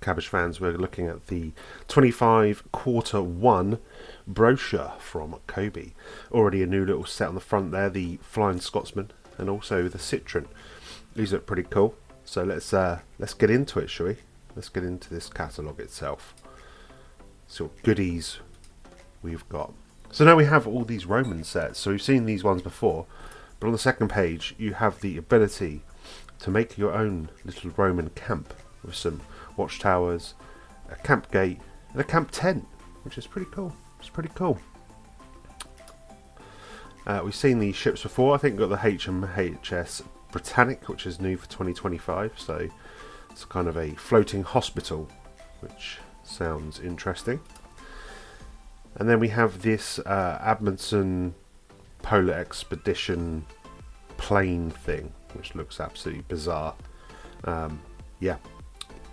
Cabbage fans, we're looking at the 25 quarter 1 brochure from Cobi. Already a new little set on the front there, the Flying Scotsman and also the Citron. These look pretty cool. So let's get into it, shall we? Let's get into this catalogue itself. See what goodies we've got. So now we have all these Roman sets. So we've seen these ones before, but on the second page you have the ability to make your own little Roman camp with some watchtowers, a camp gate, and a camp tent, which is pretty cool. It's pretty cool. We've seen these ships before. I think we've got the HMHS Britannic, which is new for 2025. So it's kind of a floating hospital, which sounds interesting. And then we have this Amundsen Polar Expedition plane thing, which looks absolutely bizarre. Yeah,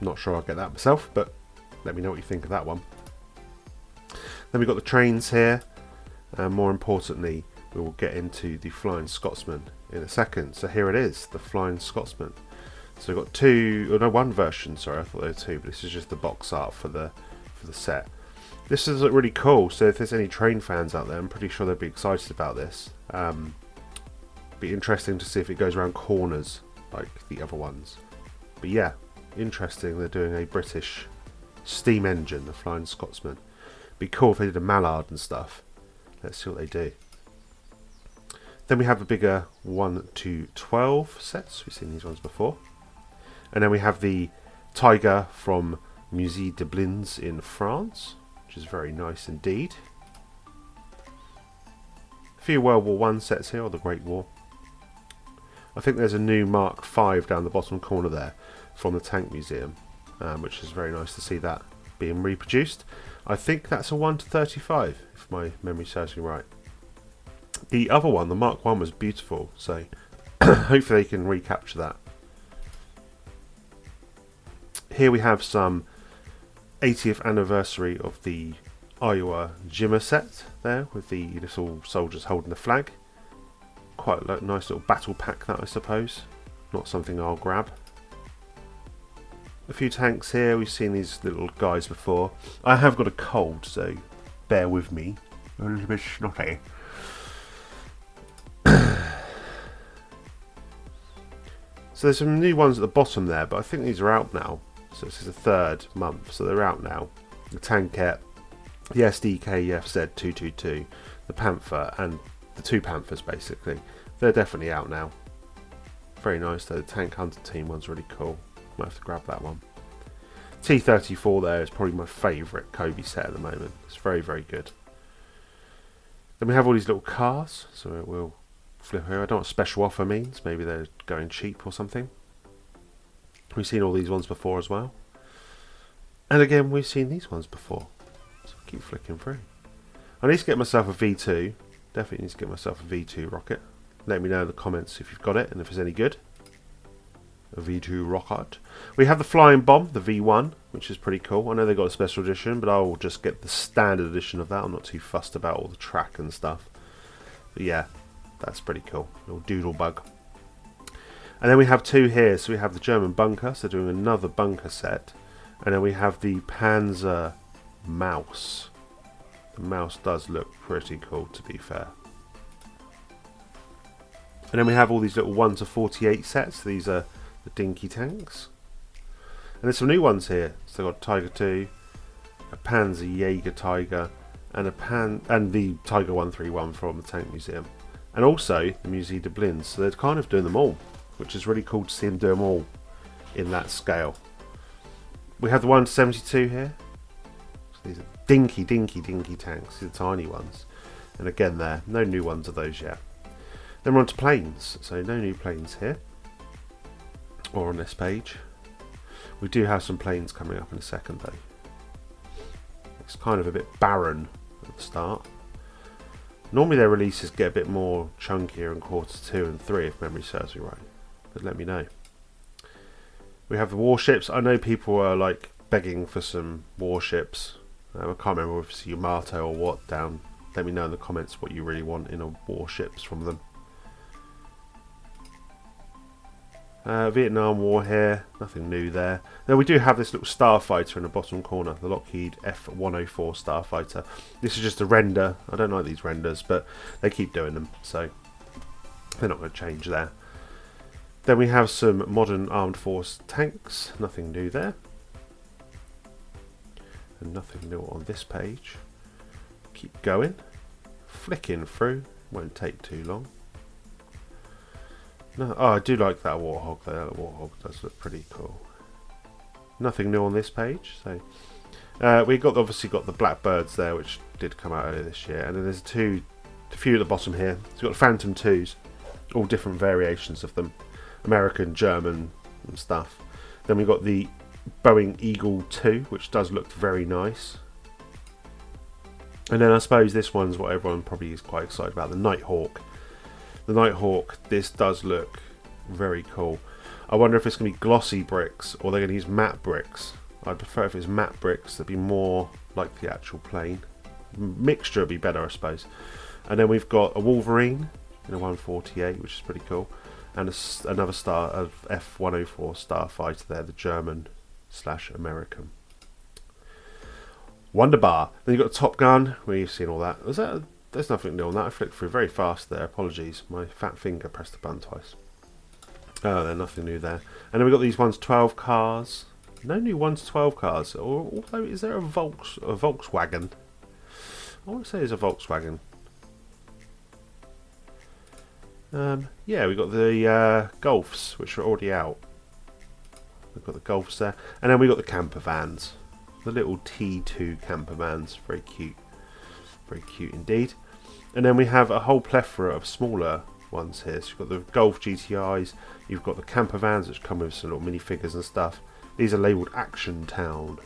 not sure I'll get that myself, but let me know what you think of that one. Then we've got the trains here, and more importantly, we will get into the Flying Scotsman in a second. So here it is, the Flying Scotsman. So we've got one version, sorry, I thought there were two, but this is just the box art for the set. This is really cool, so if there's any train fans out there, I'm pretty sure they'd be excited about this. Be interesting to see if it goes around corners like the other ones. But yeah, interesting, they're doing a British steam engine, the Flying Scotsman. Be cool if they did a mallard and stuff. Let's see what they do. Then we have a bigger 1 to 12 sets. We've seen these ones before. And then we have the Tiger from Musée de Blins in France, which is very nice indeed. A few World War I sets here, or the Great War. I think there's a new Mark V down the bottom corner there from the Tank Museum, which is very nice to see that being reproduced. I think that's a 1 to 35, if my memory serves me right. The other one, the Mark I, was beautiful, so hopefully they can recapture that. Here we have some 80th anniversary of the Iowa Jimmer set there, with the little soldiers holding the flag. Quite a nice little battle pack, that, I suppose. Not something I'll grab. A few tanks here. We've seen these little guys before. I have got a cold, so bear with me. I'm a little bit snotty. So there's some new ones at the bottom there, but I think these are out now. So this is the 3rd month, so they're out now. The Tankette, the SDKFZ 222, the Panther, and the 2 Panthers basically. They're definitely out now. Very nice though. The Tank Hunter Team one's really cool. Might have to grab that one. T-34 there is probably my favourite Cobi set at the moment. It's very, very good. Then we have all these little cars, so we'll flip here. I don't know what special offer means. Maybe they're going cheap or something. We've seen all these ones before as well. And again, we've seen these ones before. So keep flicking through. I need to get myself a V2. Definitely need to get myself a V2 rocket. Let me know in the comments if you've got it and if it's any good. A V2 rocket. We have the Flying Bomb, the V1, which is pretty cool. I know they got a special edition, but I'll just get the standard edition of that. I'm not too fussed about all the track and stuff. But yeah, that's pretty cool. Little doodle bug. And then we have two here. So we have the German bunker, so doing another bunker set. And then we have the Panzer Mouse. The mouse does look pretty cool, to be fair. And then we have all these little 1 to 48 sets. These are the dinky tanks. And there's some new ones here. So they've got Tiger 2, a Panzer Jaeger Tiger, and the Tiger 131 from the Tank Museum. And also the Musée de Blins. So they're kind of doing them all, which is really cool to see them do them all in that scale. We have the 1 to 72 here. So these are dinky tanks. These are tiny ones. And again there, no new ones of those yet. Then we're on to planes. So no new planes here. Or on this page. We do have some planes coming up in a second though. It's kind of a bit barren at the start. Normally their releases get a bit more chunkier in quarters 2 and 3 if memory serves me right. But let me know. We have the warships. I know people are like begging for some warships. I can't remember if it's Yamato or what down. Let me know in the comments what you really want in a warships from them. Vietnam War here, nothing new there. Now we do have this little starfighter in the bottom corner, the Lockheed F-104 starfighter. This is just a render. I don't like these renders, but they keep doing them, so they're not going to change there. Then we have some modern armed force tanks, nothing new there. And nothing new on this page. Keep going, flicking through, won't take too long. No, oh, I do like that warthog there. That warthog does look pretty cool. Nothing new on this page. So we obviously got the Blackbirds there, which did come out earlier this year, and then there's a few at the bottom here. So we've got the Phantom 2s, all different variations of them, American, German, and stuff. Then we've got the Boeing Eagle 2, which does look very nice. And then I suppose this one's what everyone probably is quite excited about, the Nighthawk. The Nighthawk, this does look very cool. I wonder if it's going to be glossy bricks or they're going to use matte bricks. I'd prefer if it's matte bricks, that'd be more like the actual plane. Mixture would be better, I suppose. And then we've got a Wolverine in a 148, which is pretty cool. And another star of F-104 starfighter there, the German/American. Wunderbar. Then you've got the Top Gun, where you've seen all that. There's nothing new on that. I flicked through very fast there. Apologies. My fat finger pressed the button twice. Oh, there's nothing new there. And then we've got these 1-12 cars. No new 1-12 cars. Although, is there a Volkswagen? I want to say there's a Volkswagen. Yeah, we've got the Golfs, which are already out. We've got the Golfs there. And then we've got the camper vans. The little T2 camper vans. Very cute. Very cute indeed. And then we have a whole plethora of smaller ones here. So you've got the Golf GTIs, you've got the camper vans which come with some little minifigures and stuff. These are labelled Action Town.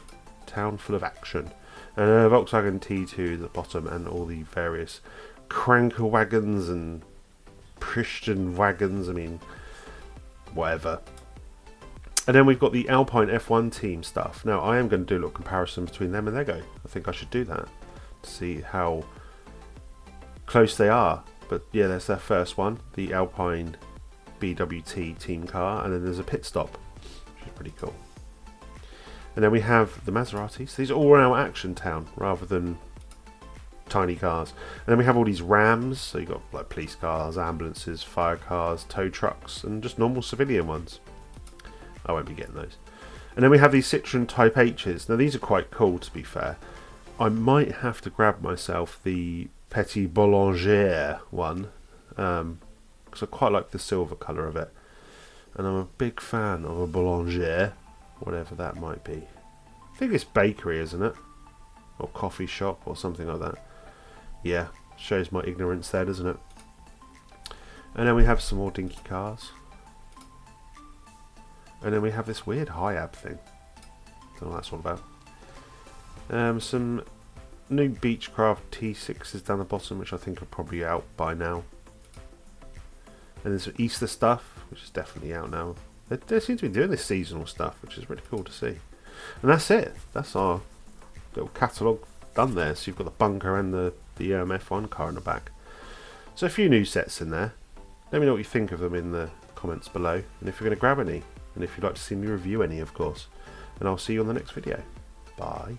Town full of action. And a Volkswagen T2 at the bottom, and all the various cranker wagons and Christian wagons, I mean, whatever. And then we've got the Alpine F1 team stuff. Now I am going to do a little comparison between them and Lego. I think I should do that to see how close they are. But yeah, there's their first one, the Alpine BWT team car, and then there's a pit stop, which is pretty cool. And then we have the Maseratis. These are all around Action Town rather than tiny cars. And then we have all these Rams, so you've got like police cars, ambulances, fire cars, tow trucks, and just normal civilian ones. I won't be getting those. And then we have these Citroen Type H's. Now these are quite cool, to be fair. I might have to grab myself the Petit Boulanger one, because I quite like the silver colour of it. And I'm a big fan of a Boulanger, whatever that might be. I think it's bakery, isn't it? Or coffee shop or something like that. Yeah, shows my ignorance there, doesn't it? And then we have some more dinky cars. And then we have this weird high-ab thing. Don't know what that's all about. Some new Beechcraft T6s down the bottom, which I think are probably out by now. And there's some Easter stuff, which is definitely out now. They seem to be doing this seasonal stuff, which is really cool to see. And that's it. That's our little catalogue done there. So you've got the bunker and the F1 car in the back. So a few new sets in there. Let me know what you think of them in the comments below, and if you're going to grab any, and if you'd like to see me review any, of course. And I'll see you on the next video. Bye.